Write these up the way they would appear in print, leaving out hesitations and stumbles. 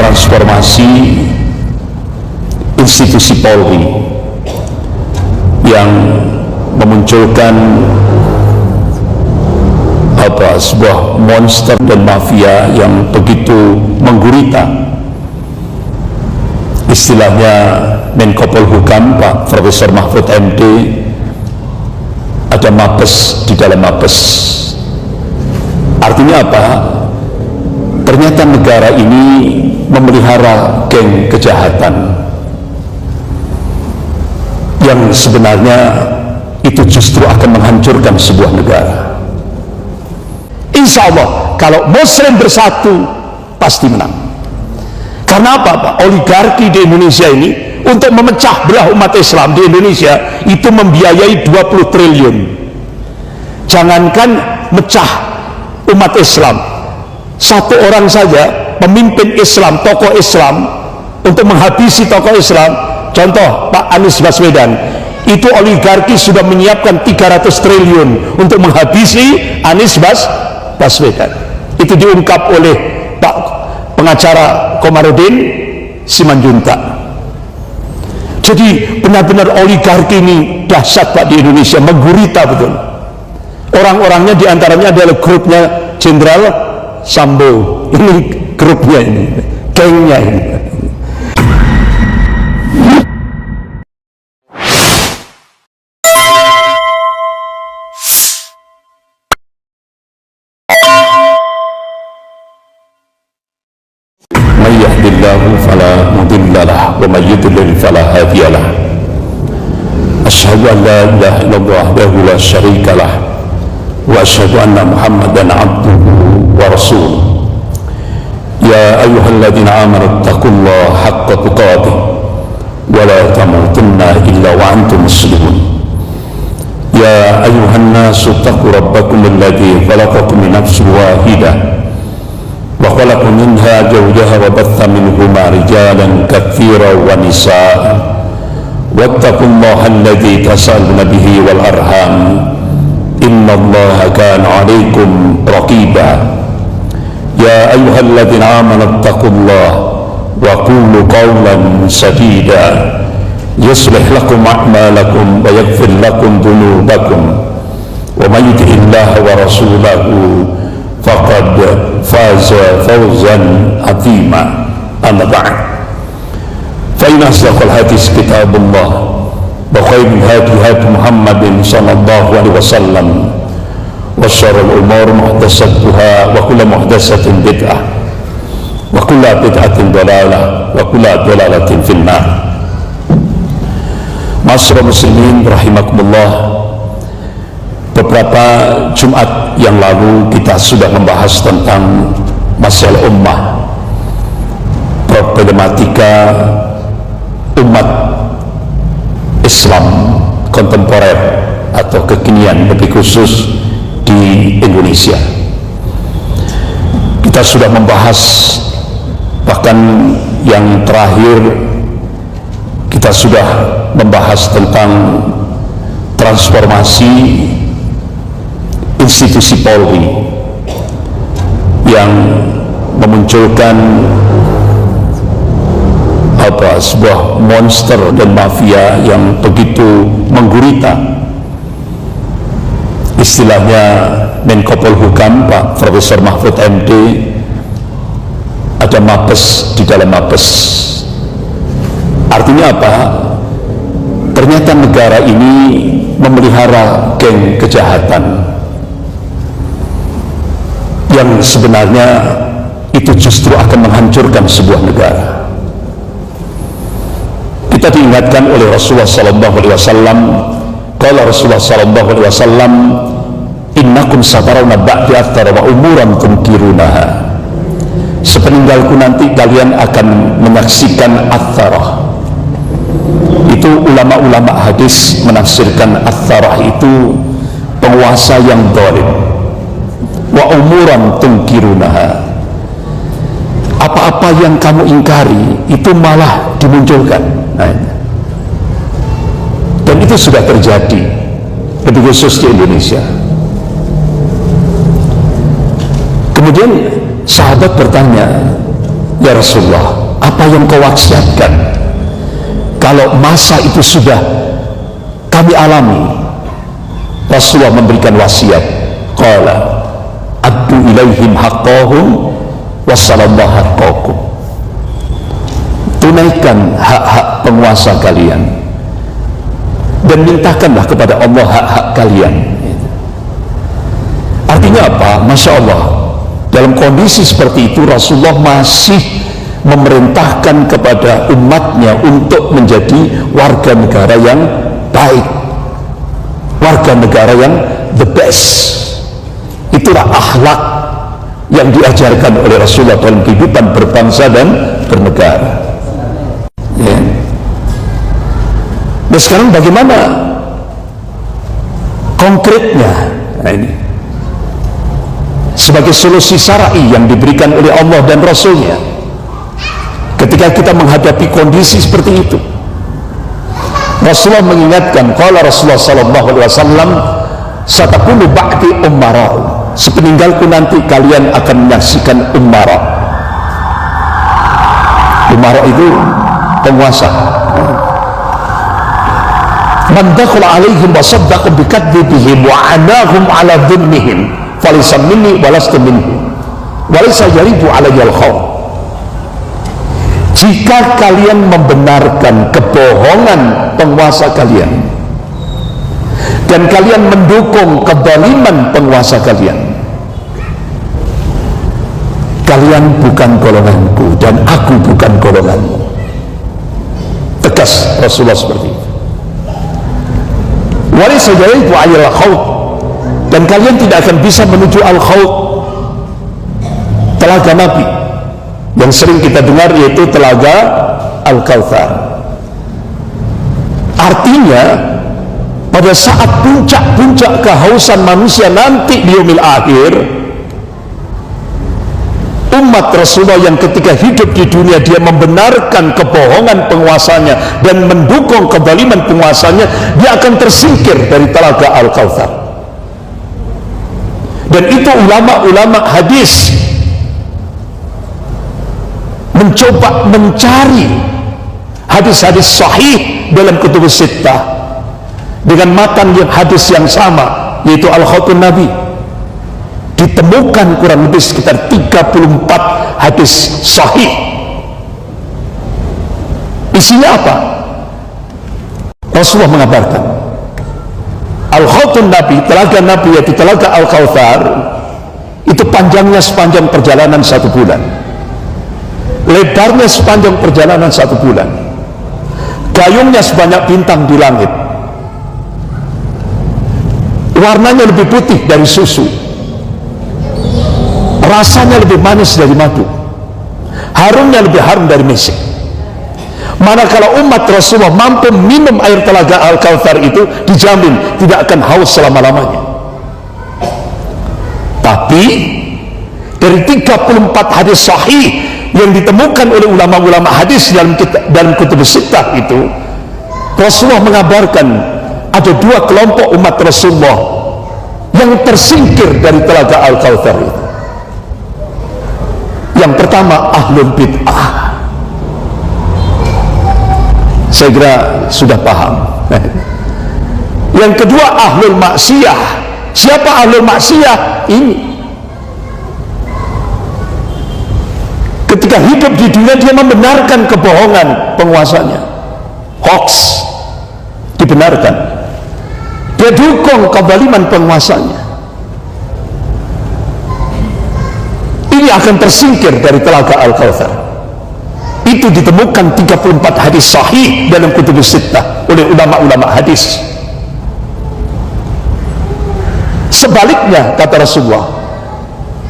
transformasi institusi Polri yang memunculkan sebuah monster dan mafia yang begitu menggurita. Istilahnya Menko Polhukam Pak Profesor Mahfud MD, ada mabes di dalam mabes. Artinya apa? Ternyata negara ini memelihara geng kejahatan yang sebenarnya itu justru akan menghancurkan sebuah negara. Insya Allah kalau Muslim bersatu pasti menang. Karena apa Pak? Oligarki di Indonesia ini untuk memecah belah umat Islam di Indonesia itu membiayai 20 triliun. Jangankan mecah umat Islam, satu orang saja pemimpin Islam, tokoh Islam, untuk menghabisi tokoh Islam, contoh Pak Anies Baswedan, itu oligarki sudah menyiapkan 300 triliun untuk menghabisi Anies Baswedan. Itu diungkap oleh Pak pengacara Komarudin Simanjuntak. Jadi benar-benar oligarki ini dahsyat Pak di Indonesia, menggurita betul. Orang-orangnya diantaranya adalah grupnya Jenderal Sambo. Ini grupnya ini, gengnya ini. May yahdihillahu fala mudilla lahu wa may yudlil fala hadiya lahu. Asyhadu an la ilaha illallah wahdahu la syarika lahu wa asyhadu anna Muhammadan abduhu wa rasuluh. Ya ayyuhalladzina amanu taqullaha haqqa tuqatih wa la tamutunna illa wa antum muslimun. Ya ayyuhan nasu taqu rabbakum alladzi khalaqakum min nafsin wahidah wa khalaqa minha zawjaha wa batha minhuma rijalan katsiran wa nisaa wattaqullaha alladzi tasaaluna bihi wal arham innallaha kana 'alaikum raqiba. Ya ayyuhalladzina amanu taqullaha wa qulu qawlan sadida yuslih lakum a'malakum wa yaghfir lakum dhunubakum wa may yuti'illaha wa rasulahu faqad faza fawzan 'azima. Amma ba'd, fa inna asdaqal hadits kitabullah wa khairul hadi Muhammadin sallallahu alaihi wasallam wa syarrul umur muhdatsatuha wa kullu muhdatsatin bid'ah wa kullu bid'atin dhalalah wa kullu dhalalatin finnar. Masyarakat muslimin rahimakumullah, beberapa Jumat yang lalu kita sudah membahas tentang masalah ummah, problematika umat Islam kontemporer atau kekinian, lebih khusus di Indonesia. Kita sudah membahas, bahkan yang terakhir kita sudah membahas tentang transformasi institusi Polri yang memunculkan sebuah monster dan mafia yang begitu menggurita. Istilahnya Menko Polhukam Pak Profesor Mahfud MD, ada mabes di dalam mabes. Artinya apa? Ternyata negara ini memelihara geng kejahatan yang sebenarnya itu justru akan menghancurkan sebuah negara. Kita diingatkan oleh Rasulullah sallallahu alaihi wasallam, qala Rasulullah sallallahu alaihi wasallam, innakum satarawna ba'di aktsara wa umuran tunkirunaha. Sepeninggalku nanti kalian akan menyaksikan aktsarah. Itu ulama-ulama hadis menafsirkan aktsarah itu penguasa yang zalim. Wa umuran tunkirunaha, apa-apa yang kamu ingkari itu malah dimunculkan. Nah, dan itu sudah terjadi, lebih khusus di Indonesia. Kemudian sahabat bertanya, ya Rasulullah, apa yang kau wasiatkan kalau masa itu sudah kami alami? Rasulullah memberikan wasiat, qala addu ilaihim haqqahum wassalallahu haqqakum, tunaikan hak-hak penguasa kalian dan mintakanlah kepada Allah hak-hak kalian. Artinya apa? Masya Allah, dalam kondisi seperti itu Rasulullah masih memerintahkan kepada umatnya untuk menjadi warga negara yang baik, warga negara yang the best. Itulah akhlak yang diajarkan oleh Rasulullah dalam kehidupan berbangsa dan bernegara. Ya. Nah, sekarang bagaimana konkretnya? Nah, ini sebagai solusi syar'i yang diberikan oleh Allah dan Rasulnya ketika kita menghadapi kondisi seperti itu. Rasulullah mengingatkan, qala Rasulullah sallallahu alaihi wasallam, satakunu ba'di ummara, sepeninggalku nanti kalian akan menyaksikan ummara. Ummara itu penguasa. Man dakhala alaihim wa saddaqa bikadzibihim wa anahum ala dhulmihim falaysa minni wa lastu minhu wa laysa yaridu alayya al-khawf. Jika kalian membenarkan kebohongan penguasa kalian dan kalian mendukung kezaliman penguasa kalian, kalian bukan golonganku dan aku bukan golonganmu. Tegas Rasulullah seperti itu. Walaysa yaridu alayya al-khawf, dan kalian tidak akan bisa menuju al-khawf, telaga Nabi yang sering kita dengar, yaitu telaga Al-Kautsar. Artinya pada saat puncak-puncak kehausan manusia nanti di yaumil akhir, umat Rasulullah yang ketika hidup di dunia dia membenarkan kebohongan penguasanya dan mendukung kezaliman penguasanya, dia akan tersingkir dari telaga Al-Kautsar. Dan itu ulama-ulama hadis mencoba mencari hadis-hadis sahih dalam kutubus sittah dengan matan yang hadis yang sama, yaitu Al-Khautun Nabi. Ditemukan kurang lebih sekitar 34 hadis sahih. Isinya apa? Rasulullah mengabarkan Al-Khautun Nabi, telaga Nabi, yaitu telaga Al-Kautsar, itu panjangnya sepanjang perjalanan 1 bulan, lebarnya sepanjang perjalanan 1 bulan, gayungnya sebanyak bintang di langit, warnanya lebih putih dari susu, rasanya lebih manis dari madu, harumnya lebih harum dari mesik. Manakala umat Rasulullah mampu minum air telaga Al-Kautsar itu, dijamin tidak akan haus selama-lamanya. Tapi dari 34 hadis sahih yang ditemukan oleh ulama-ulama hadis dalam kutubus sittah itu, Rasulullah mengabarkan ada 2 kelompok umat Rasulullah yang tersingkir dari telaga Al-Kautsar itu. Yang pertama, ahlul bid'ah. Saya kira sudah paham. Yang kedua, ahlul maksiyah. Siapa ahlul maksiyah? Ini ketika hidup di dunia dia membenarkan kebohongan penguasanya, hoax dibenarkan, dia dukung kezaliman penguasanya. Ini akan tersingkir dari telaga Al-Kautsar. Itu ditemukan 34 hadis sahih dalam kutubus sittah oleh ulama-ulama hadis. Sebaliknya kata Rasulullah,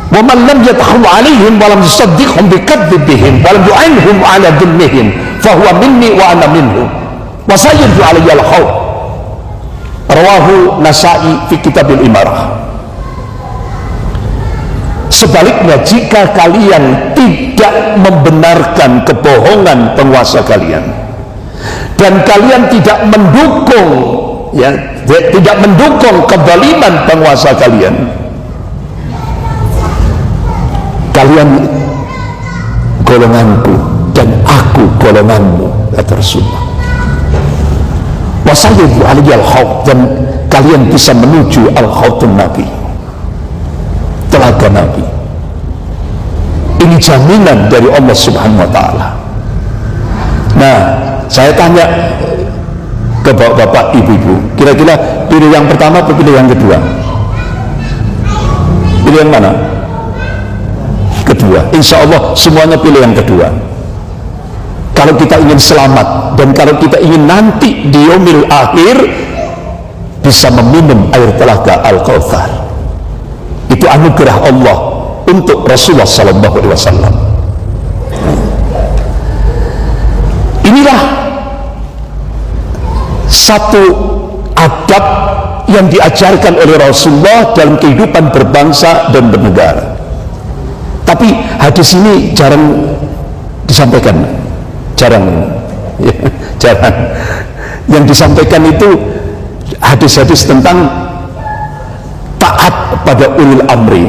wa man lam yatahum alaihim wa lam yusaddiqhum bikadzibihim wa lam yu'inhum ala dhulmihim fa huwa minni wa ana minhu wa sayyidu alayya al-khawf. Rawahu Nasa'i fi Kitabil Imarah. Sebaliknya, jika kalian tidak membenarkan kebohongan penguasa kalian dan kalian tidak mendukung, ya, tidak mendukung kezaliman penguasa kalian, kalian golonganku dan aku golonganmu, kata Rasulullah. Wasayyidu aliyal haud, dan kalian bisa menuju al-haudun Nabi, telaga Nabi. Ini jaminan dari Allah Subhanahu wa ta'ala. Nah, saya tanya ke bapak-bapak, ibu-ibu, kira-kira pilih yang pertama atau pilih yang kedua? Pilih yang mana? Kedua. Insya Allah semuanya pilih yang kedua. Kalau kita ingin selamat, dan kalau kita ingin nanti di yaumil akhir bisa meminum air telaga Al-Kautsar, itu anugerah Allah untuk Rasulullah SAW. Inilah satu adab yang diajarkan oleh Rasulullah dalam kehidupan berbangsa dan bernegara. Tapi hadis ini jarang disampaikan, jarang. Yang disampaikan itu hadis-hadis tentang taat pada ulil amri.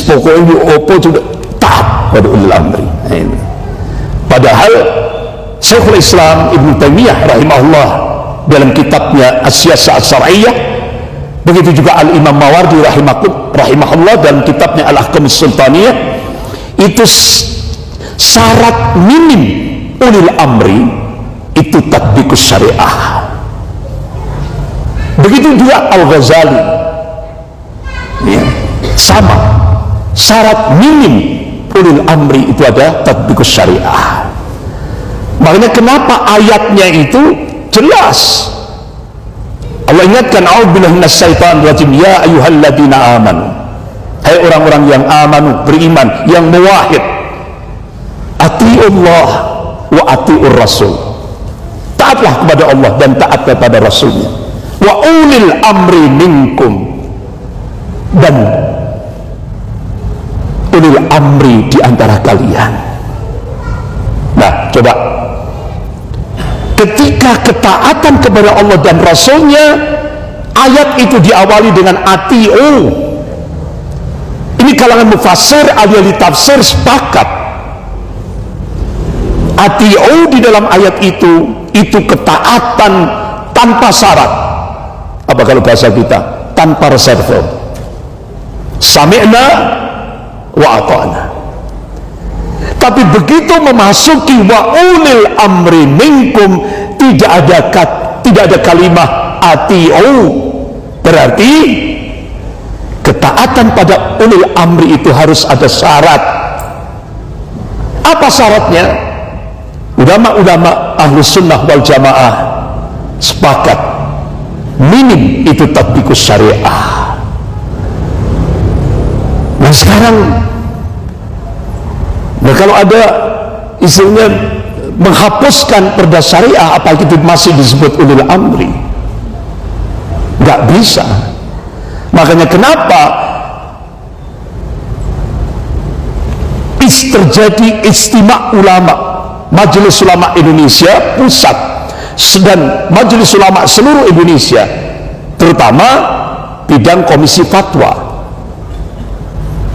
Pokoknya opo juga taat pada ulil amri. Padahal Syekhul Islam Ibnu Taimiyah rahimahullah dalam kitabnya As-Siyasah As-Syar'iyyah, begitu juga Al-Imam Mawardi rahimahullah dalam kitabnya Al-Ahkam As-Sultaniyah, itu syarat minim ulil amri itu tatbiqus syariah. Begitu juga Al-Ghazali, ya, sama, syarat minim ulil amri itu ada tatbiqus syariah. Makanya kenapa ayatnya itu jelas Allah ingatkan, a'udzubillahi minasyaitonir rajim, ya ayyuhalladzina amanu, hai orang-orang yang amanu, beriman, yang muwahhid, atiullah wa atiur rasul, taatlah kepada Allah dan taat kepada Rasulnya, wa ulil amri minkum, dan ulil amri di antara kalian. Nah, coba ketika ketaatan kepada Allah dan Rasulnya, ayat itu diawali dengan ati'u. Ini kalangan mufassir, ahli tafsir sepakat, ati'u di dalam ayat itu ketaatan tanpa syarat. Apa kalau bahasa kita? Tanpa reserve. Sami'na wa ata'na. Tapi begitu memasuki wa ulil amri minkum, tidak ada kalimat ati'u. Berarti ketaatan pada ulil amri itu harus ada syarat. Apa syaratnya? Ulama-ulama Ahlus Sunnah wal Jamaah sepakat, minim itu tatbiqus syariah. Nah sekarang, nah kalau ada istilahnya menghapuskan perda syariah, apa itu masih disebut ulil amri? Nggak bisa. Makanya kenapa terjadi istimewa ulama, Majelis Ulama Indonesia Pusat dan Majelis Ulama seluruh Indonesia, terutama bidang Komisi Fatwa,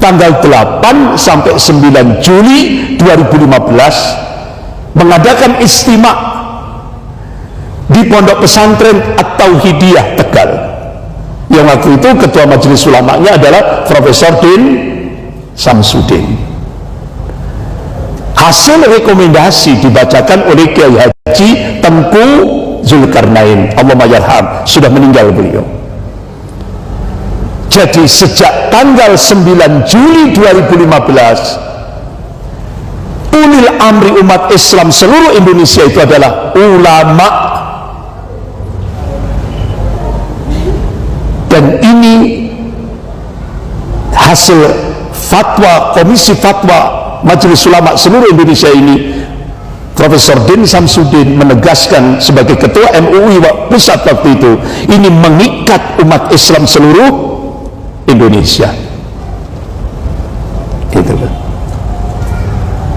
tanggal 8 sampai 9 Juli 2015 mengadakan istimewa di Pondok Pesantren At-Tauhidiyah Tegal, yang waktu itu ketua majelis ulamanya adalah Profesor Din Samsudin. Hasil rekomendasi dibacakan oleh Kiai Haji Tengku Zulkarnain, Allahumma yarham, sudah meninggal beliau. Jadi sejak tanggal 9 Juli 2015, ulil amri umat Islam seluruh Indonesia itu adalah ulama. Dan ini hasil fatwa Komisi Fatwa Majelis Ulama seluruh Indonesia ini. Profesor Din Samsudin menegaskan sebagai ketua MUI pusat waktu itu, ini mengikat umat Islam seluruh Indonesia.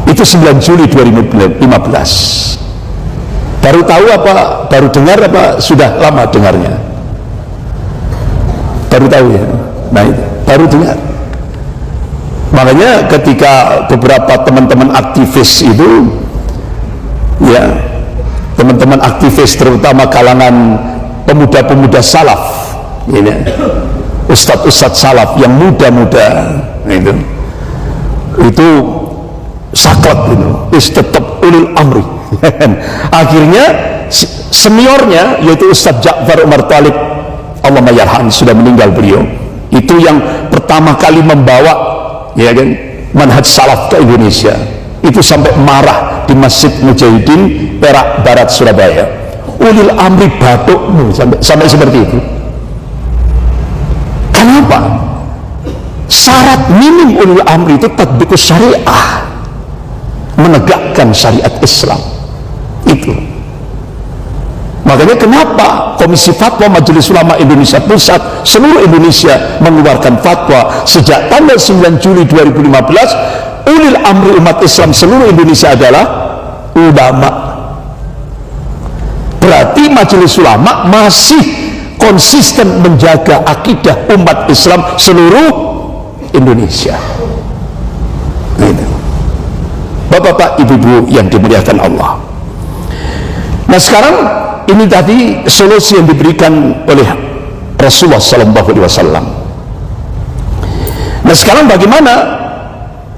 Itu 9 Juli 2015. Baru tahu apa, baru dengar apa, sudah lama dengarnya? Baru tahu ya. Nah itu baru dengar. Makanya ketika beberapa teman-teman aktivis itu, ya, teman-teman aktivis terutama kalangan pemuda-pemuda salaf, ini, ustadz-ustadz salaf yang muda-muda, itu saklek itu, tetap ulil amri. Akhirnya seniornya yaitu Ustadz Ja'far Umar Talib, Allahumma yarham, sudah meninggal beliau, itu yang pertama kali membawa, ya kan, manhaj salaf ke Indonesia. Itu sampai marah di Masjid Mujahidin Perak Barat Surabaya, ulil amri batukmu, sampai seperti itu. Kenapa? Syarat minim ulil amri itu tatbiqus syariah, menegakkan syariat Islam itu. Makanya kenapa Komisi Fatwa Majelis Ulama Indonesia Pusat seluruh Indonesia mengeluarkan fatwa sejak tanggal 9 Juli 2015, ulil amri umat Islam seluruh Indonesia adalah ulama. Berarti Majelis Ulama masih konsisten menjaga akidah umat Islam seluruh Indonesia. Bapak-bapak, ibu-ibu yang dimuliakan Allah. Nah, sekarang ini tadi solusi yang diberikan oleh Rasulullah SAW. Nah, sekarang bagaimana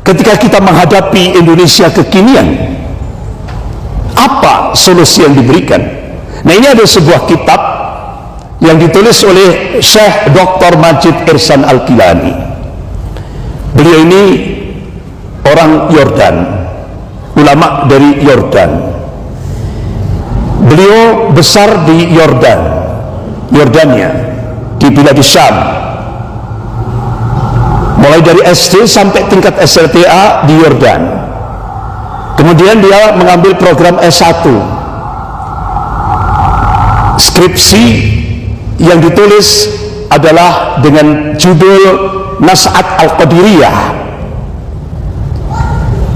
ketika kita menghadapi Indonesia kekinian? Apa solusi yang diberikan? Nah, ini ada sebuah kitab yang ditulis oleh Syekh Dr. Majid Ihsan Al-Gilani. Beliau ini orang Yordan, ulama dari Yordan. Beliau besar di Yordania, di Bilad Syam, mulai dari SD sampai tingkat SLTA di Yordan. Kemudian dia mengambil program S1, skripsi yang ditulis adalah dengan judul Nas'at Al-Qadiriyah,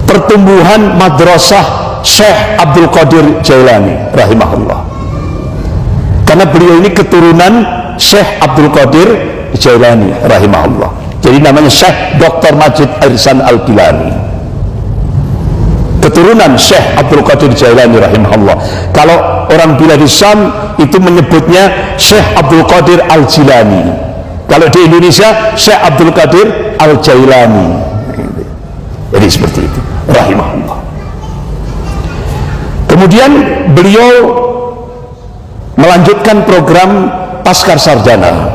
pertumbuhan madrasah Syekh Abdul Qadir Jailani rahimahullah. Karena beliau ini keturunan Syekh Abdul Qadir Jailani rahimahullah, jadi namanya Syekh Dr. Majid Ihsan Al-Gilani, keturunan Syekh Abdul Qadir Jailani rahimahullah. Kalau orang Bilad Syam itu menyebutnya Syekh Abdul Qadir Al-Jilani, kalau di Indonesia Syekh Abdul Qadir Al-Jailani. Jadi seperti itu rahimahullah. Kemudian beliau melanjutkan program Paskar Sarjana,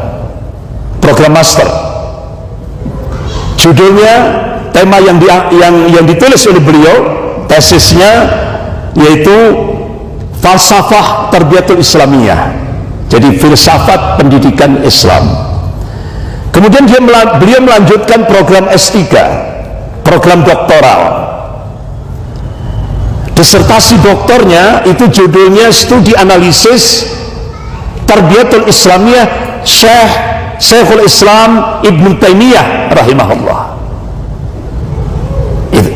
program master. Judulnya, tema yang ditulis oleh beliau, tesisnya, yaitu Falsafah Tarbiyatul Islamiyah, jadi filsafat pendidikan Islam. Kemudian beliau melanjutkan program S3, program doktoral. Disertasi doktornya itu judulnya Studi Analisis Tarbiyatul Islamiyah Syekhul Islam Ibn Taimiyah rahimahullah. Itu.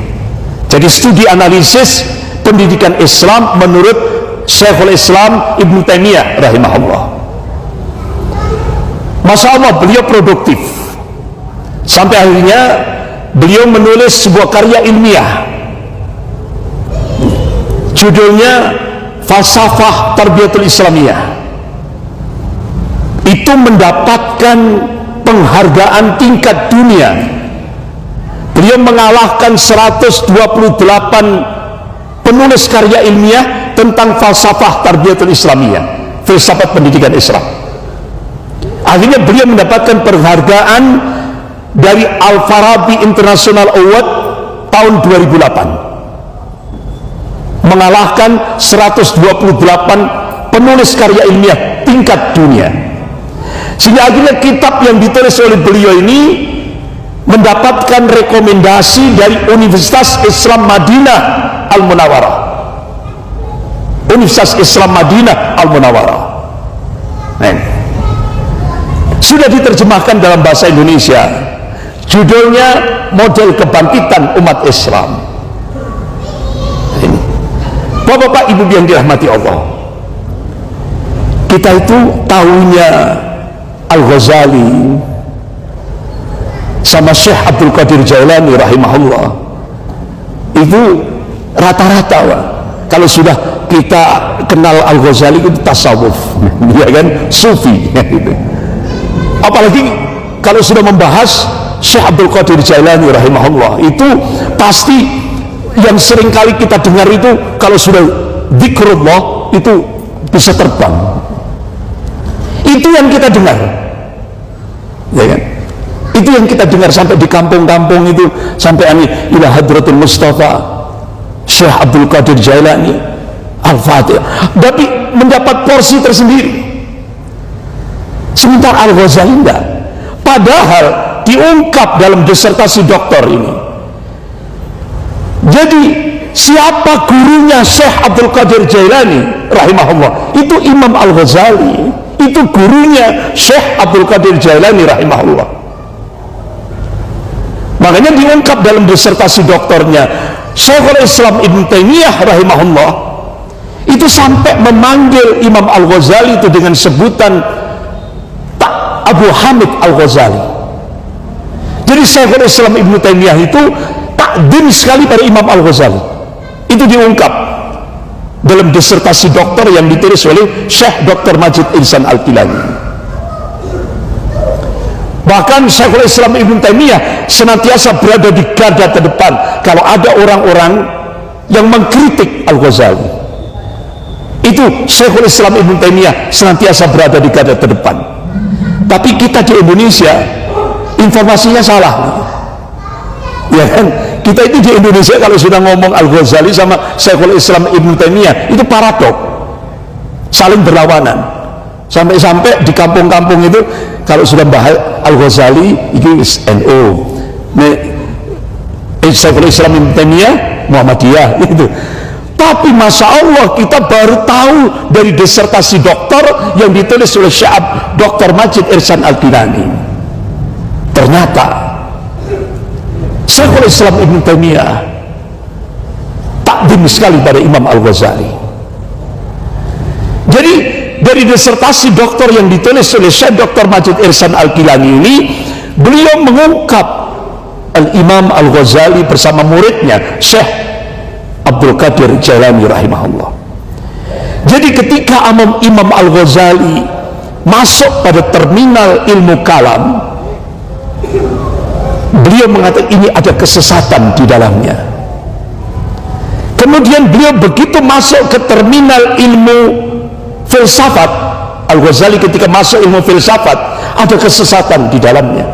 Jadi studi analisis pendidikan Islam menurut Syekhul Islam Ibn Taimiyah rahimahullah. Masya Allah, beliau produktif sampai akhirnya beliau menulis sebuah karya ilmiah, judulnya Falsafah Tarbiyatul Islamiyah. Itu mendapatkan penghargaan tingkat dunia. Beliau mengalahkan 128 penulis karya ilmiah tentang falsafah Tarbiyatul Islamiyah, filsafat pendidikan Islam. Akhirnya beliau mendapatkan penghargaan dari Al-Farabi International Award tahun 2008, mengalahkan 128 penulis karya ilmiah tingkat dunia. Sehingga akhirnya kitab yang ditulis oleh beliau ini mendapatkan rekomendasi dari Universitas Islam Madinah Al-Munawwarah. Universitas Islam Madinah Al-Munawwarah. Sudah diterjemahkan dalam bahasa Indonesia. Judulnya Model Kebangkitan Umat Islam. Bapak-bapak, ibu yang dirahmati Allah, kita itu tahunya Al-Ghazali, sama Syekh Abdul Qadir Jailani rahimahullah, itu rata-rata Pak, kalau sudah kita kenal Al-Ghazali itu tasawuf, ya kan, sufi gitu. Apalagi kalau sudah membahas Syekh Abdul Qadir Jailani rahimahullah, itu pasti yang sering kali kita dengar itu kalau sudah zikrullah itu bisa terbang. Itu yang kita dengar, ya kan? Itu yang kita dengar sampai di kampung-kampung itu, sampai ila hadratul Mustafa Syekh Abdul Qadir Jailani Al-Fatihah, tapi mendapat porsi tersendiri. Sementara Al-Ghazali enggak. Padahal diungkap dalam disertasi doktor ini. Jadi siapa gurunya Syekh Abdul Qadir Jailani rahimahullah? Itu Imam Al-Ghazali. Itu gurunya Syekh Abdul Qadir Jailani rahimahullah. Makanya diungkap dalam disertasi doktornya Syekhul Islam Ibn Taimiyah rahimahullah, itu sampai memanggil Imam Al-Ghazali itu dengan sebutan Abu Hamid Al-Ghazali. Jadi Syekhul Islam Ibn Taimiyah itu takdim sekali pada Imam Al-Ghazali. Itu diungkap dalam disertasi doktor yang ditulis oleh Syekh Dr. Majid Ihsan Al-Kilani. Bahkan Syekhul Islam Ibn Taimiyah senantiasa berada di garda terdepan kalau ada orang-orang yang mengkritik Al-Ghazali. Itu Syekhul Islam Ibn Taimiyah senantiasa berada di garda terdepan. Tapi kita di Indonesia informasinya salah, ya kan? Kita itu di Indonesia kalau sudah ngomong Al-Ghazali sama Syekhul Islam Ibn Taimiyah itu paradok, saling berlawanan. Sampai-sampai di kampung-kampung itu kalau sudah bahas Al-Ghazali itu NU, Syekhul Islam Ibn Taimiyah Muhammadiyah gitu. Tapi Masya Allah kita baru tahu dari disertasi doktor yang ditulis oleh Syekh Dr. Majid Ihsan Al-Kilani, ternyata Syekhul Islam Ibn Taimiyah takdim sekali pada Imam Al-Ghazali. Jadi dari disertasi doktor yang ditulis oleh Syekh Dr. Majid Ihsan Al-Kilani ini, beliau mengungkap Al-Imam Al-Ghazali bersama muridnya Syekh Abdul Qadir Jailani rahimahullah. Jadi ketika Imam Al-Ghazali masuk pada terminal ilmu kalam, beliau mengatakan ini ada kesesatan di dalamnya. Kemudian beliau begitu masuk ke terminal ilmu filsafat, Al-Ghazali ketika masuk ilmu filsafat ada kesesatan di dalamnya.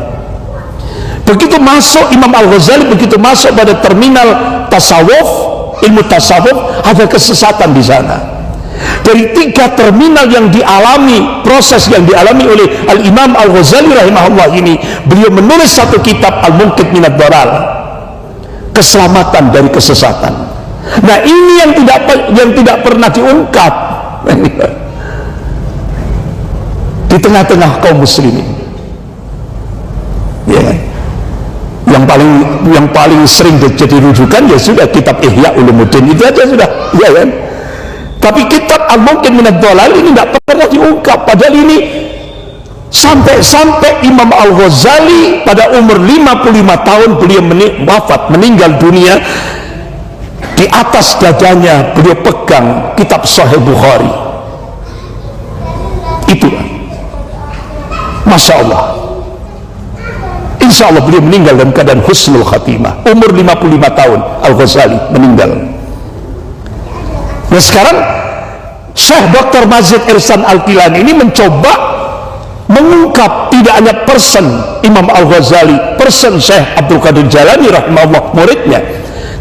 Begitu masuk Imam Al-Ghazali, begitu masuk pada terminal tasawuf, ilmu tasawuf, ada kesesatan di sana. Dari 3 terminal yang dialami, proses yang dialami oleh Al-Imam Al-Ghazali rahimahullah ini, beliau menulis satu kitab Al-Munqidh Minad Dhalal, keselamatan dari kesesatan. Nah ini yang tidak pernah diungkap di tengah-tengah kaum muslimin, ya. Yang paling sering jadi rujukan ya sudah kitab Ihya Ulumuddin, itu aja sudah, ya kan? Tapi kitab Al-Munqidh Minad Dhalal ini tidak pernah diungkap. Padahal ini sampai Imam Al-Ghazali pada umur 55 tahun beliau wafat, meninggal dunia, di atas dadanya beliau pegang kitab Sahih Bukhari. Itu Masya Allah. Insya Allah beliau meninggal dalam keadaan husnul khatimah, umur 55 tahun Al-Ghazali meninggal. Nah sekarang Syekh Dr. Majid Ihsan Al-Kilani ini mencoba mengungkap tidak hanya person Imam Al-Ghazali, person Syekh Abdul Qadir Jailani rahimahullah muridnya,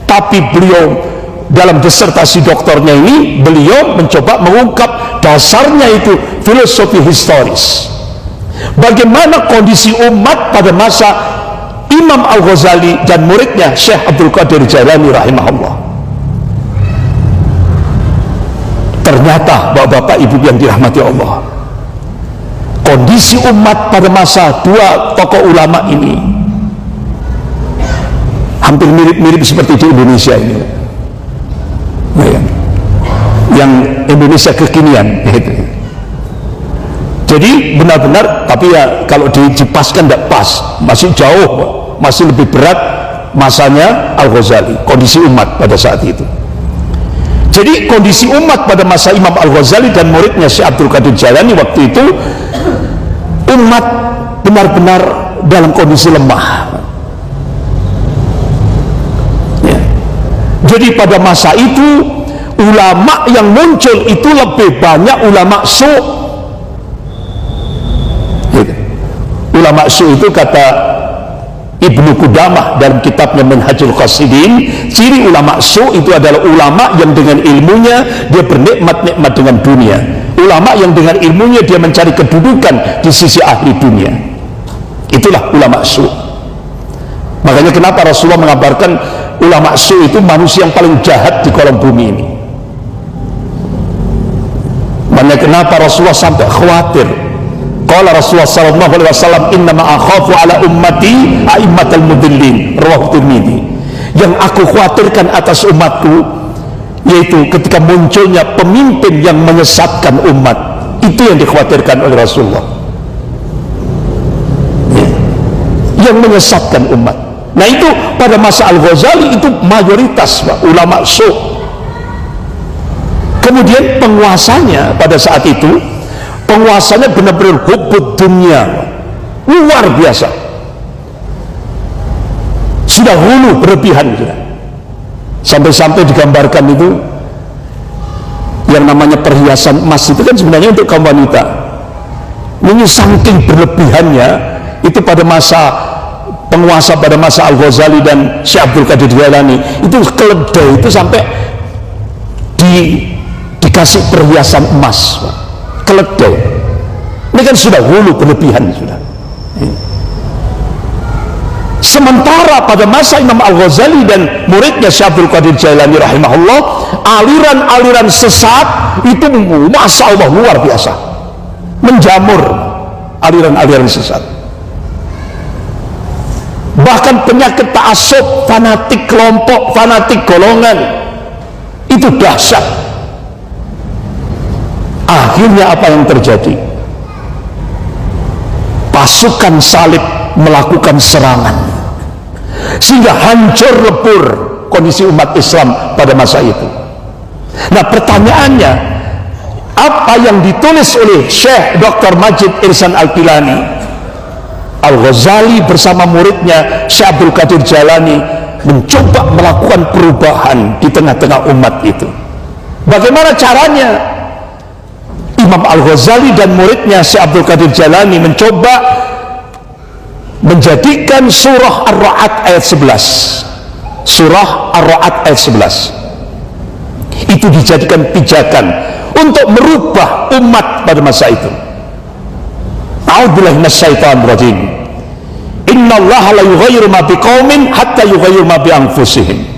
tapi beliau dalam disertasi doktornya ini beliau mencoba mengungkap dasarnya itu filosofi historis. Bagaimana kondisi umat pada masa Imam Al-Ghazali dan muridnya Syekh Abdul Qadir Jailani rahimahullah. Ternyata bapak-bapak ibu yang dirahmati Allah, kondisi umat pada masa 2 tokoh ulama ini hampir mirip-mirip seperti di Indonesia ini, yang Indonesia kekinian gitu. Jadi benar-benar, tapi ya kalau dipaskan tidak pas, masih jauh, masih lebih berat masanya Al-Ghazali, kondisi umat pada saat itu. Jadi kondisi umat pada masa Imam Al-Ghazali dan muridnya Syekh Abdul Qadir Jailani waktu itu, umat benar-benar dalam kondisi lemah. Ya. Jadi pada masa itu ulama yang muncul itu lebih banyak ulama su'. Ulama su' itu kata Ibnu Qudamah dalam kitabnya Minhajul Qasidin, ciri ulama su' itu adalah ulama yang dengan ilmunya dia bernikmat-nikmat dengan dunia, ulama yang dengan ilmunya dia mencari kedudukan di sisi ahli dunia. Itulah ulama su'. Makanya kenapa Rasulullah mengabarkan ulama su' itu manusia yang paling jahat di kolom bumi ini. Makanya kenapa Rasulullah sampai khawatir. Qala Rasulullah sallallahu alaihi wasallam, innama akhafu ala ummati a'immatal mudillin, rawahu Tirmidzi. Yang aku khawatirkan atas umatku yaitu ketika munculnya pemimpin yang menyesatkan umat. Itu yang dikhawatirkan oleh Rasulullah, ya. Yang menyesatkan umat. Nah itu pada masa Al-Ghazali itu mayoritas ulama su'. Kemudian penguasanya pada saat itu, penguasanya benar-benar hubbud dunia, luar biasa, sudah hulu berlebihan, sampai-sampai digambarkan itu yang namanya perhiasan emas itu kan sebenarnya untuk kaum wanita. Ini saking berlebihannya itu pada masa penguasa pada masa Al-Ghazali dan Syekh Abdul Qadir Jailani itu keledai itu sampai dikasih perhiasan emas, keledai. Ini kan sudah hulu berlebihan sudah. Sementara pada masa Imam Al-Ghazali dan muridnya Syekh Abdul Qadir Jailani rahimahullah, aliran-aliran sesat itu masya Allah luar biasa, menjamur aliran-aliran sesat. Bahkan penyakit ta'assub, fanatik kelompok, fanatik golongan, itu dahsyat. Akhirnya apa yang terjadi? Pasukan salib melakukan serangan sehingga hancur lebur kondisi umat Islam pada masa itu. Nah pertanyaannya, apa yang ditulis oleh Syekh Dr. Majid Ihsan Al-Kilani, Al-Ghazali bersama muridnya Syekh Abdul Qadir Jailani mencoba melakukan perubahan di tengah-tengah umat itu. Bagaimana caranya? Imam Al-Ghazali dan muridnya Syekh Abdul Qadir Jailani mencoba menjadikan surah Ar-Ra'd ayat 11, surah Ar-Ra'd ayat 11 itu dijadikan pijakan untuk merubah umat pada masa itu. A'udzubillahi minasyaitonir rajim. Innallaha la yughayyiru ma biqaumin hatta yughayyiru ma bi anfusihim.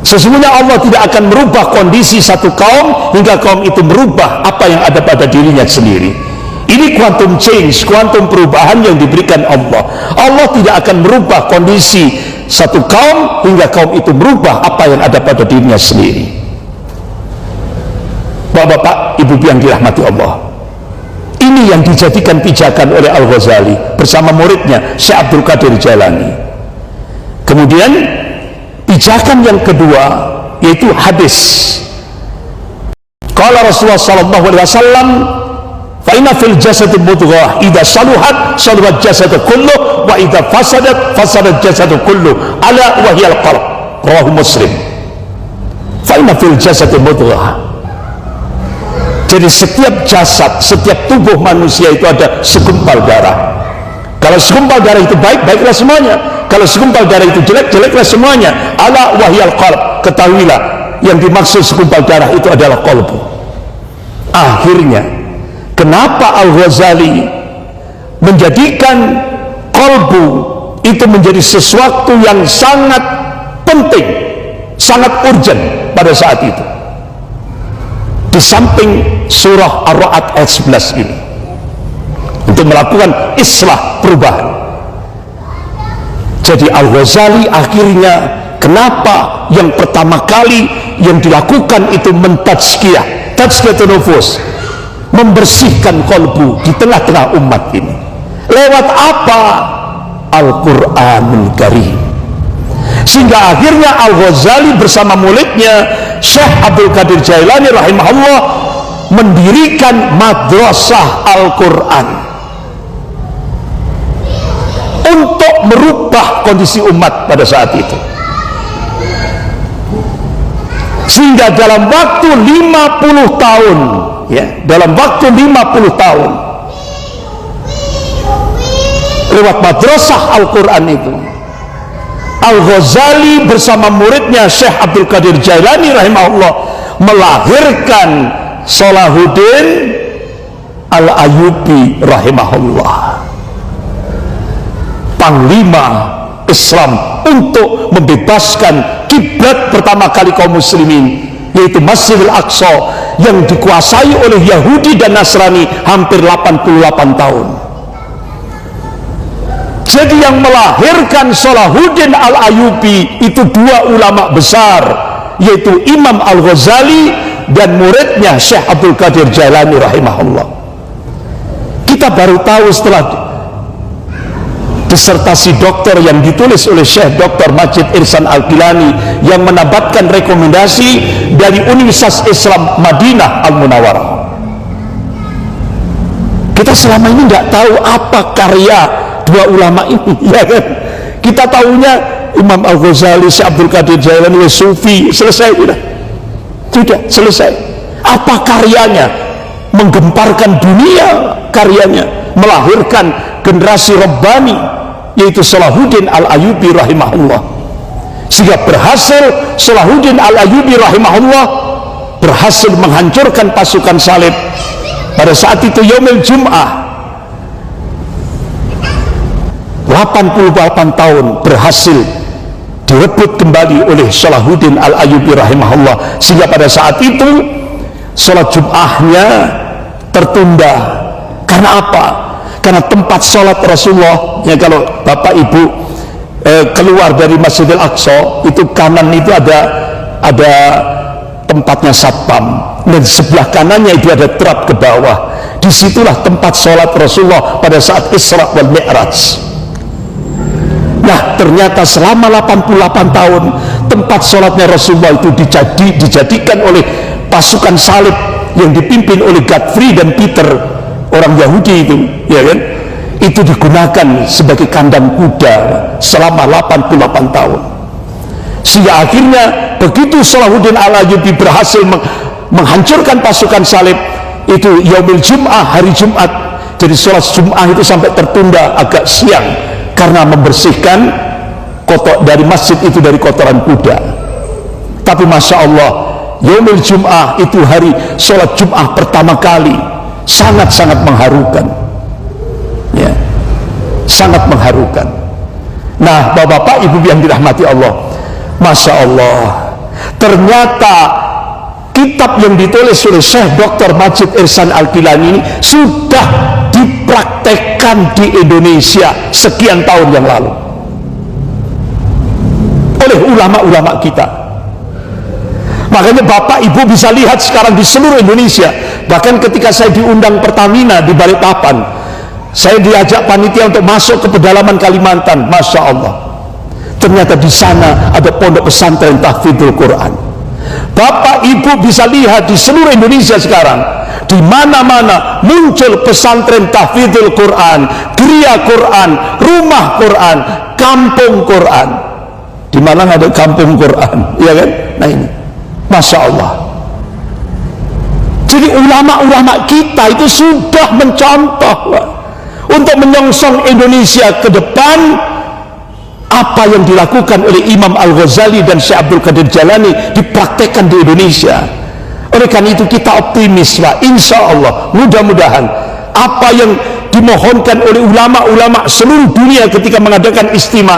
Sesungguhnya Allah tidak akan merubah kondisi satu kaum hingga kaum itu merubah apa yang ada pada dirinya sendiri. Ini quantum change, quantum perubahan yang diberikan Allah. Allah tidak akan merubah kondisi satu kaum hingga kaum itu merubah apa yang ada pada dirinya sendiri. Bapak-bapak, ibu-ibu yang dirahmati Allah, ini yang dijadikan pijakan oleh Al-Ghazali bersama muridnya Syekh Abdul Qadir Jailani. Kemudian pijakan yang kedua yaitu hadis. Qala Rasulullah sallallahu alaihi wasallam, fa inna fil jasadi mudghah idza saluhat saluhat jasadu kullu wa idza fasadat fasadat jasadu kullu ala wa hiyal qalb, rawahu Muslim. Fa inna fil jasadi mudghah. Jadi setiap jasad, setiap tubuh manusia itu ada segumpal darah. Kalau segumpal darah itu baik, baiklah semuanya. Kalau segumpal darah itu jelek, jeleklah semuanya. Ala wahyal qalb, ketahuilah yang dimaksud segumpal darah itu adalah qalbu. Akhirnya kenapa Al-Ghazali menjadikan qalbu itu menjadi sesuatu yang sangat penting, sangat urgent pada saat itu, di samping surah Ar-Ra'd ayat 11 ini, untuk melakukan islah, perubahan. Jadi Al-Ghazali akhirnya kenapa yang pertama kali yang dilakukan itu mentazkiyah, tazkiyatun nufus, membersihkan kolbu di tengah-tengah umat ini. Lewat apa? Al-Quranul Karim. Sehingga akhirnya Al-Ghazali bersama muridnya Syekh Abdul Qadir Jailani rahimahullah mendirikan madrasah Al-Quran untuk merubah kondisi umat pada saat itu. Sehingga dalam waktu 50 tahun, ya, dalam waktu 50 tahun lewat madrasah Al-Quran itu, Al-Ghazali bersama muridnya Syekh Abdul Qadir Jailani rahimahullah melahirkan Salahuddin Al-Ayyubi rahimahullah, panglima Islam untuk membebaskan kiblat pertama kali kaum muslimin, yaitu Masjidil Aqsa yang dikuasai oleh Yahudi dan Nasrani hampir 88 tahun. Jadi yang melahirkan Salahuddin Al-Ayyubi itu dua ulama besar, yaitu Imam Al-Ghazali dan muridnya Syekh Abdul Qadir Jailani rahimahullah. Kita baru tahu setelah disertasi doktor yang ditulis oleh Syekh Dr. Majid Ihsan Al-Gilani yang mendapatkan rekomendasi dari Universitas Islam Madinah Al-Munawwarah. Kita selama ini tidak tahu apa karya dua ulama ini, ya kan? Kita tahunya Imam Al-Ghazali, Syekh Abdul Qadir Jailani, Sufi, selesai sudah. Tidak selesai. Apa karyanya? Menggemparkan dunia karyanya, melahirkan generasi Rabbani, yaitu Salahuddin Al-Ayyubi rahimahullah. Sehingga berhasil Salahuddin Al-Ayyubi rahimahullah berhasil menghancurkan pasukan salib pada saat itu Yaumil Jum'ah. 88 tahun berhasil direbut kembali oleh Salahuddin Al-Ayyubi rahimahullah, sehingga pada saat itu sholat Jum'ahnya tertunda. Karena apa? Karena tempat sholat Rasulullah, ya, kalau bapak ibu keluar dari Masjidil Aqsa itu kanan itu ada tempatnya satpam, dan sebelah kanannya itu ada trap ke bawah. Disitulah tempat sholat Rasulullah pada saat Isra wal Mi'raj. Nah, ternyata selama 88 tahun tempat sholatnya Rasulullah itu dijadikan oleh pasukan salib yang dipimpin oleh Godfrey dan Peter, orang Yahudi itu, ya kan? Itu digunakan sebagai kandang kuda selama 88 tahun. Sehingga akhirnya begitu Salahuddin Al-Ayyubi berhasil menghancurkan pasukan salib, itu Yaumil Jum'ah, hari Jumat, jadi sholat Jum'ah itu sampai tertunda agak siang karena membersihkan kotor dari masjid itu dari kotoran kuda. Tapi Masya Allah, Yaumil Jum'ah itu hari sholat Jum'ah pertama kali, sangat-sangat mengharukan, ya, sangat mengharukan. Nah, bapak-bapak, ibu yang dirahmati Allah, Masya Allah, ternyata kitab yang ditulis oleh Syekh Dr. Majid Ihsan Al-Gilani ini sudah dipraktekkan di Indonesia sekian tahun yang lalu oleh ulama-ulama kita. Makanya bapak ibu bisa lihat sekarang di seluruh Indonesia. Bahkan ketika saya diundang Pertamina di Balikpapan, saya diajak panitia untuk masuk ke pedalaman Kalimantan. Masya Allah, ternyata di sana ada pondok pesantren tahfidzul Quran. Bapak ibu bisa lihat di seluruh Indonesia sekarang, di mana-mana muncul pesantren tahfidzul Quran, geria Quran, rumah Quran, kampung Quran. Di mana ada kampung Quran, ya kan? Nah ini, Masya Allah. Jadi ulama-ulama kita itu sudah mencontoh untuk menyongsong Indonesia ke depan apa yang dilakukan oleh Imam Al-Ghazali dan Syekh Abdul Qadir Jailani dipraktekkan di Indonesia. Oleh karena itu kita optimis, Pak, insya Allah, mudah-mudahan apa yang dimohonkan oleh ulama-ulama seluruh dunia ketika mengadakan istimewa,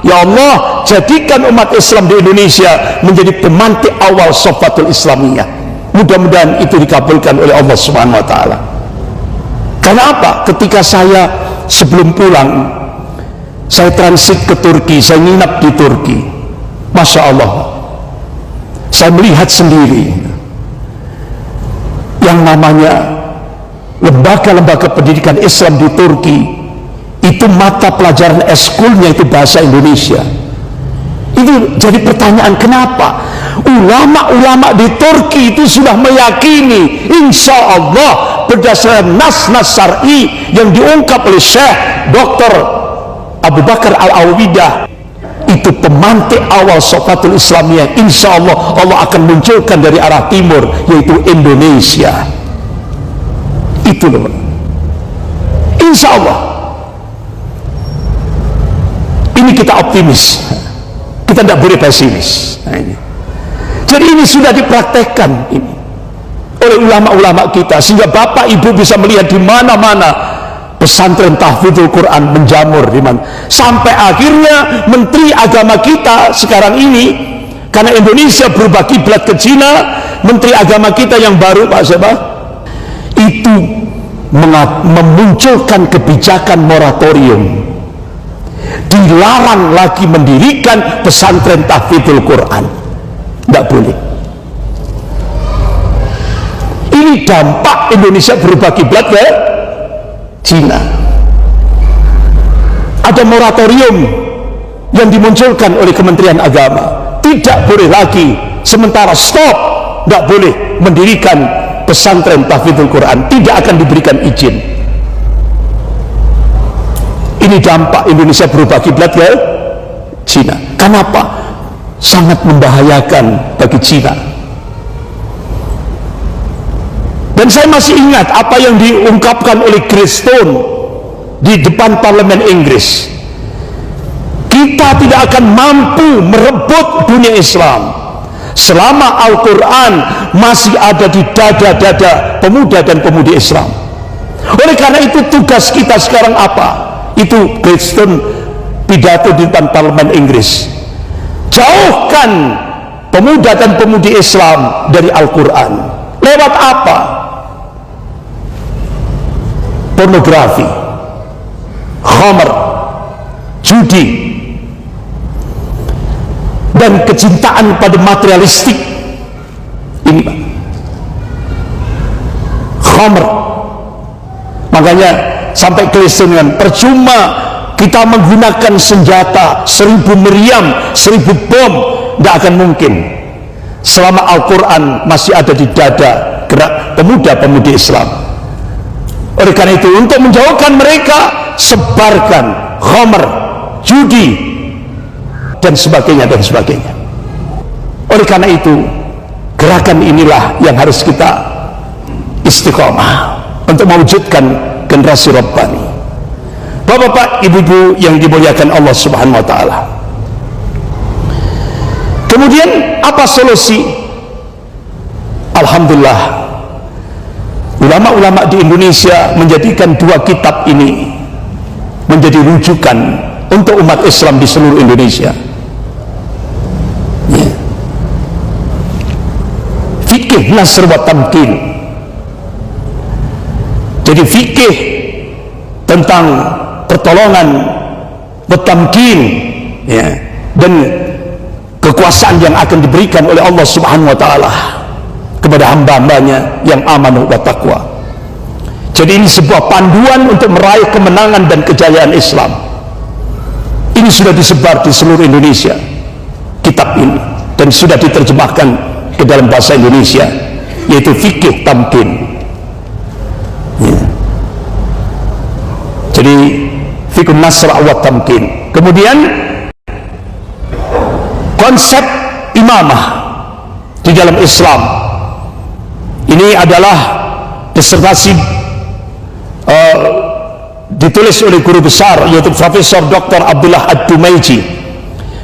ya Allah, jadikan umat Islam di Indonesia menjadi pemantik awal Safatul Islamiyah. Mudah-mudahan itu dikabulkan oleh Allah Subhanahu wa Ta'ala. Karena apa? Ketika saya sebelum pulang, saya transit ke Turki, saya nginap di Turki. Masya Allah, saya melihat sendiri yang namanya lembaga-lembaga pendidikan Islam di Turki itu mata pelajaran eskulnya itu bahasa Indonesia. Itu jadi pertanyaan, kenapa ulama-ulama di Turki itu sudah meyakini insya Allah berdasarkan nas-nas syar'i yang diungkap oleh Syekh Dr. Abu Bakar Al-Awidah, itu pemantik awal Sofatul Islamiyah insya Allah Allah akan munculkan dari arah timur, yaitu Indonesia. Itu loh, insya Allah. Ini kita optimis, kita tidak boleh pesimis. Nah, ini. Jadi ini sudah dipraktekkan ini oleh ulama-ulama kita, sehingga bapak ibu bisa melihat di mana-mana pesantren tahfidzul Quran menjamur di mana. Sampai akhirnya menteri agama kita sekarang ini, karena Indonesia berubah kiblat ke Cina, menteri agama kita yang baru, Pak siapa? Itu memunculkan kebijakan moratorium, dilarang lagi mendirikan pesantren tahfidzul Quran, tidak boleh. Ini dampak Indonesia berubah kiblat ke Cina. Ada moratorium yang dimunculkan oleh Kementerian Agama, tidak boleh lagi, sementara stop, tidak boleh mendirikan pesantren tahfidzul Quran, tidak akan diberikan izin. Ini dampak Indonesia berubah kiblat ke Cina. Kenapa? Sangat membahayakan bagi Cina. Dan saya masih ingat apa yang diungkapkan oleh Gladstone di depan parlemen Inggris. Kita tidak akan mampu merebut dunia Islam selama Al-Quran masih ada di dada-dada pemuda dan pemudi Islam. Oleh karena itu tugas kita sekarang apa? Itu Gladstone pidato di depan parlemen Inggris. Jauhkan pemuda dan pemudi Islam dari Al-Quran. Lewat apa? Pornografi, khamr, judi, dan kecintaan pada materialistik. Ini Pak, khamr. Makanya sampai Gladstone, percuma kita menggunakan senjata 1000 meriam, 1000 bom, tidak akan mungkin selama Al-Quran masih ada di dada gerak pemuda-pemudi Islam. Oleh karena itu, untuk menjauhkan mereka, sebarkan khamr, judi, dan sebagainya dan sebagainya. Oleh karena itu, gerakan inilah yang harus kita istiqomah untuk mewujudkan generasi Rabbani. Bapak-bapak, ibu-ibu yang dimuliakan Allah Subhanahu wa Ta'ala. Kemudian apa solusi? Alhamdulillah, ulama-ulama di Indonesia menjadikan 2 kitab ini menjadi rujukan untuk umat Islam di seluruh Indonesia. Ya. Fikih Nasr wa Tamkin. Jadi fikih tentang pertolongan wa tamkin, ya, dan kekuasaan yang akan diberikan oleh Allah Subhanahu wa Ta'ala kepada hamba-hambanya yang amanah wa taqwa. Jadi ini sebuah panduan untuk meraih kemenangan dan kejayaan Islam. Ini sudah disebar di seluruh Indonesia, kitab ini, dan sudah diterjemahkan ke dalam bahasa Indonesia, yaitu fikih tamkin. Ya. Jadi fikih Nasr wa Tamkin. Kemudian konsep imamah di dalam Islam ini adalah disertasi ditulis oleh guru besar, yaitu Profesor Dr. Abdullah Ad-Dumaiji.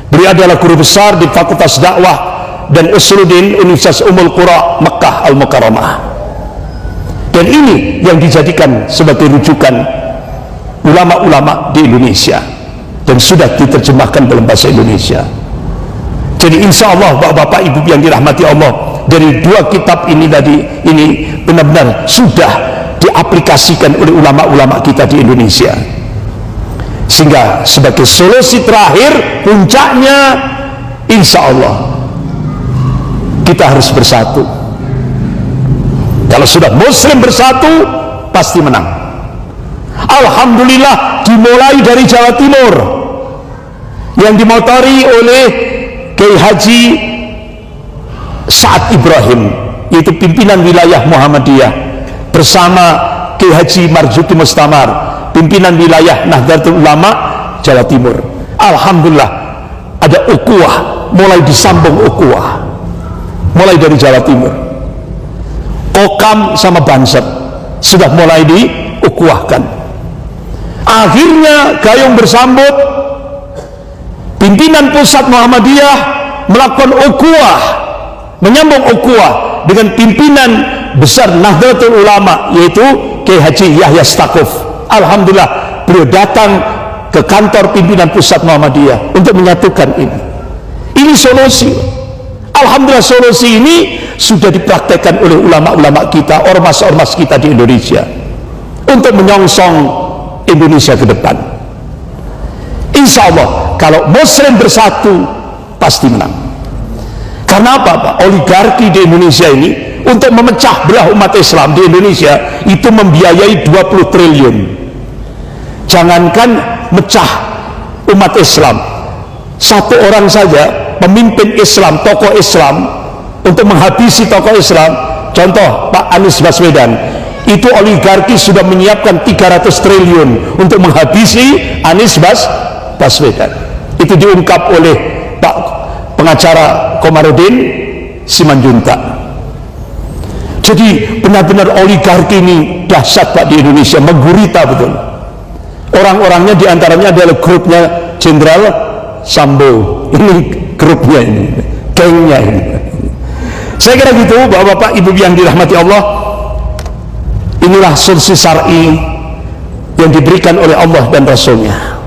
Beliau adalah guru besar di Fakultas Dakwah dan Usuluddin Universitas Ummul Qura Makkah Al-Mukarramah. Dan ini yang dijadikan sebagai rujukan ulama-ulama di Indonesia dan sudah diterjemahkan dalam bahasa Indonesia. Jadi insya Allah bapak-bapak ibu yang dirahmati Allah, dari 2 kitab ini tadi, ini benar-benar sudah diaplikasikan oleh ulama-ulama kita di Indonesia. Sehingga sebagai solusi terakhir, puncaknya, insya Allah kita harus bersatu. Kalau sudah Muslim bersatu, pasti menang. Alhamdulillah dimulai dari Jawa Timur yang dimotori oleh Kiai Haji Sa'ad Ibrahim, yaitu pimpinan wilayah Muhammadiyah, bersama Kiai Haji Marzuki Mustamar, pimpinan wilayah Nahdlatul Ulama Jawa Timur. Alhamdulillah ada ukhuwah, mulai disambung ukhuwah mulai dari Jawa Timur. Kokam sama Banser sudah mulai diukhuwahkan. Akhirnya gayung bersambut, pimpinan pusat Muhammadiyah melakukan ukhuwah, menyambung ukhuwah dengan pimpinan besar Nahdlatul Ulama, yaitu Kiai Haji Yahya Stakuf. Alhamdulillah beliau datang ke kantor pimpinan pusat Muhammadiyah untuk menyatukan ini. Ini solusi. Alhamdulillah solusi ini sudah dipraktekkan oleh ulama-ulama kita, ormas-ormas kita di Indonesia untuk menyongsong Indonesia ke depan. Insya Allah kalau Muslim bersatu pasti menang. Karena apa Pak? Oligarki di Indonesia ini untuk memecah belah umat Islam di Indonesia itu membiayai 20 triliun. Jangankan mecah umat Islam, satu orang saja pemimpin Islam, tokoh Islam, untuk menghabisi tokoh Islam, contoh Pak Anies Baswedan, itu oligarki sudah menyiapkan 300 triliun untuk menghabisi Anies Baswedan. Itu diungkap oleh Pak pengacara Komarudin Simanjuntak. Jadi benar-benar oligarki ini dahsyat Pak di Indonesia, menggurita betul. Orang-orangnya diantaranya adalah grupnya Jenderal Sambo. Ini grupnya ini, gengnya ini. Saya kira gitu Bapak-bapak Ibu yang dirahmati Allah. Inilah solusi syar'i yang diberikan oleh Allah dan Rasulnya.